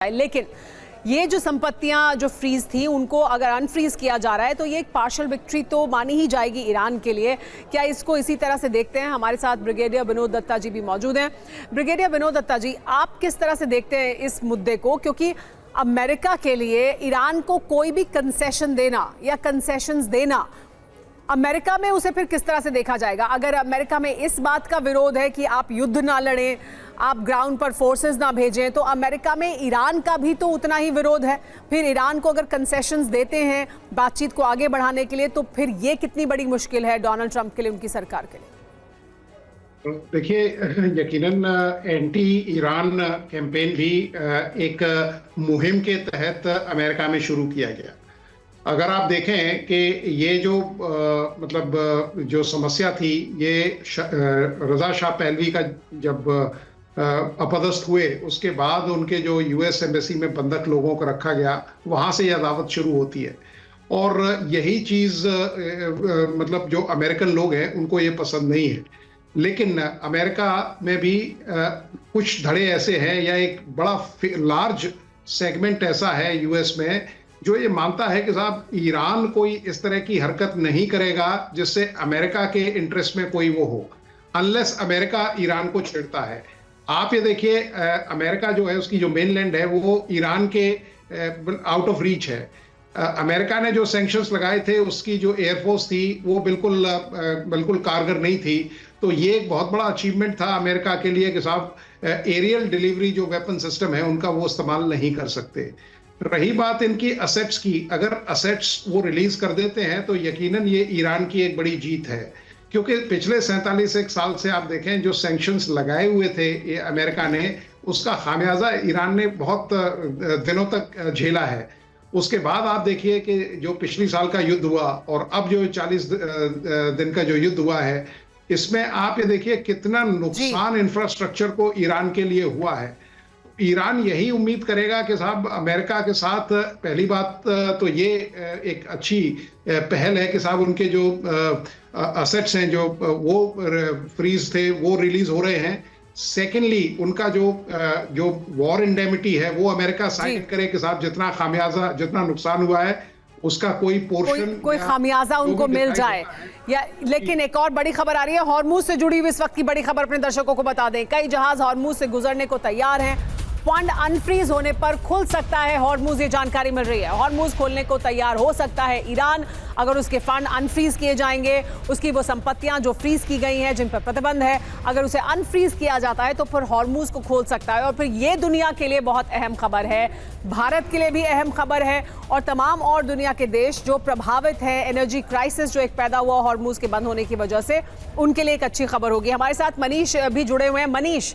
लेकिन ये जो संपत्तियां जो फ्रीज थी उनको अगर अनफ्रीज किया जा रहा है तो ये एक पार्शियल विक्ट्री तो मानी ही जाएगी ईरान के लिए। क्या इसको इसी तरह से देखते हैं? हमारे साथ ब्रिगेडियर विनोद दत्ता जी भी मौजूद हैं। ब्रिगेडियर विनोद दत्ता जी, आप किस तरह से देखते हैं इस मुद्दे को? क्योंकि अमेरिका के लिए ईरान को कोई भी कंसेशन देना या कंसेशंस देना, अमेरिका में उसे फिर किस तरह से देखा जाएगा? अगर अमेरिका में इस बात का विरोध है कि आप युद्ध ना लड़ें, आप ग्राउंड पर फोर्सेस ना भेजें, तो अमेरिका में ईरान का भी तो उतना ही विरोध है। फिर ईरान को अगर कंसेशंस देते हैं बातचीत को आगे बढ़ाने के लिए, तो फिर ये कितनी बड़ी मुश्किल है डोनाल्ड ट्रंप के लिए, उनकी सरकार के लिए? देखिए, यकीनन एंटी ईरान कैंपेन भी एक मुहिम के तहत अमेरिका में शुरू किया गया। अगर आप देखें कि ये जो जो समस्या थी, ये रजा शाह पहलवी का जब अपदस्थ हुए उसके बाद उनके जो यूएस एम्बेसी में बंधक लोगों को रखा गया, वहाँ से यह अदावत शुरू होती है। और यही चीज़ जो अमेरिकन लोग हैं उनको ये पसंद नहीं है। लेकिन अमेरिका में भी कुछ धड़े ऐसे हैं या एक बड़ा लार्ज सेगमेंट ऐसा है यूएस में जो ये मानता है कि साहब ईरान कोई इस तरह की हरकत नहीं करेगा जिससे अमेरिका के इंटरेस्ट में कोई वो हो, अनलेस अमेरिका ईरान को छेड़ता है। आप ये देखिए, अमेरिका जो है उसकी जो मेनलैंड है वो ईरान के आउट ऑफ रीच है। अमेरिका ने जो सैंक्शंस लगाए थे उसकी जो एयरफोर्स थी वो बिल्कुल कारगर नहीं थी। तो ये एक बहुत बड़ा अचीवमेंट था अमेरिका के लिए कि साहब एरियल डिलीवरी जो वेपन सिस्टम है उनका वो इस्तेमाल नहीं कर सकते। रही बात इनकी असेट्स की, अगर असेट्स वो रिलीज कर देते हैं तो यकीनन ये ईरान की एक बड़ी जीत है। क्योंकि पिछले 47 साल से आप देखें जो सैंक्शंस लगाए हुए थे ये अमेरिका ने, उसका खामियाजा ईरान ने बहुत दिनों तक झेला है। उसके बाद आप देखिए कि जो पिछली साल का युद्ध हुआ और अब जो 40 दिन का जो युद्ध हुआ है, इसमें आप ये देखिए कितना नुकसान इंफ्रास्ट्रक्चर को ईरान के लिए हुआ है। ईरान यही उम्मीद करेगा कि साहब अमेरिका के साथ, पहली बात तो ये एक अच्छी पहल है कि साहब उनके जो असेट्स हैं जो वो फ्रीज थे वो रिलीज हो रहे हैं। सेकेंडली उनका जो वॉर इंडेमिटी है वो अमेरिका साइन करे कि साहब जितना खामियाजा, जितना नुकसान हुआ है उसका कोई पोर्शन, कोई खामियाजा उनको मिल जाए। या लेकिन एक और बड़ी खबर आ रही है हॉर्मुज से जुड़ी हुई, इस वक्त की बड़ी खबर अपने दर्शकों को बता दें। कई जहाज हॉर्मुज से गुजरने को तैयार हैं। फंड अनफ्रीज होने पर खुल सकता है हॉर्मुज, ये जानकारी मिल रही है। हॉर्मुज खोलने को तैयार हो सकता है ईरान अगर उसके फंड अनफ्रीज किए जाएंगे। उसकी वो संपत्तियां जो फ्रीज की गई हैं जिन पर प्रतिबंध है, अगर उसे अनफ्रीज किया जाता है तो फिर हॉर्मुज को खोल सकता है। और फिर ये दुनिया के लिए बहुत अहम खबर है, भारत के लिए भी अहम खबर है और तमाम और दुनिया के देश जो प्रभावित हैं, एनर्जी क्राइसिस जो एक पैदा हुआ हॉर्मुज के बंद होने की वजह से, उनके लिए एक अच्छी खबर होगी। हमारे साथ मनीष भी जुड़े हुए हैं। मनीष,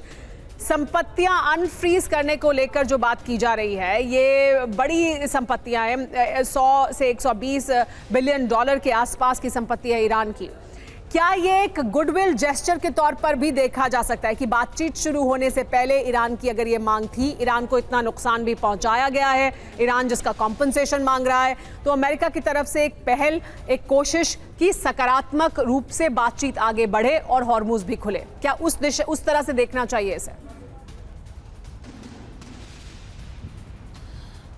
संपत्तियां अनफ्रीज करने को लेकर जो बात की जा रही है, ये बड़ी संपत्तियां हैं, 100 से 120 बिलियन डॉलर के आसपास की संपत्ति है ईरान की। क्या ये एक गुडविल जेस्चर के तौर पर भी देखा जा सकता है कि बातचीत शुरू होने से पहले ईरान की अगर ये मांग थी, ईरान को इतना नुकसान भी पहुंचाया गया है, ईरान जिसका कॉम्पनसेशन मांग रहा है, तो अमेरिका की तरफ से एक पहल, एक कोशिश कि सकारात्मक रूप से बातचीत आगे बढ़े और हॉर्मुज भी खुले? क्या उस तरह से देखना चाहिए इसे?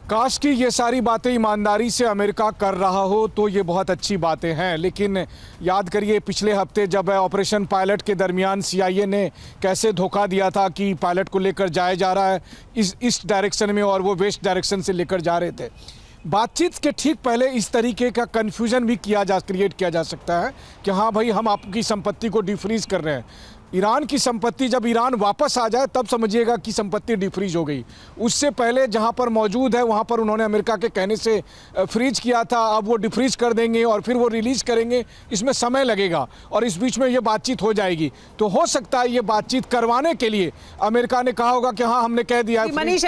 काश कि ये सारी बातें ईमानदारी से अमेरिका कर रहा हो तो ये बहुत अच्छी बातें हैं। लेकिन याद करिए पिछले हफ्ते जब ऑपरेशन पायलट के दरमियान CIA ने कैसे धोखा दिया था कि पायलट को लेकर जाया जा रहा है इस डायरेक्शन में और वो वेस्ट डायरेक्शन से लेकर जा रहे थे। बातचीत के ठीक पहले इस तरीके का कन्फ्यूजन भी क्रिएट किया जा सकता है कि हाँ भाई, हम आपकी संपत्ति को डिफ्रीज कर रहे हैं। ईरान की संपत्ति जब ईरान वापस आ जाए तब समझिएगा कि संपत्ति डिफ्रीज हो गई। उससे पहले जहां पर मौजूद है वहां पर उन्होंने अमेरिका के कहने से फ्रीज किया था, अब वो डिफ्रीज कर देंगे और फिर वो रिलीज करेंगे। इसमें समय लगेगा और इस बीच में ये बातचीत हो जाएगी। तो हो सकता है ये बातचीत करवाने के लिए अमेरिका ने कहा होगा कि हाँ, हमने कह दिया। मनीष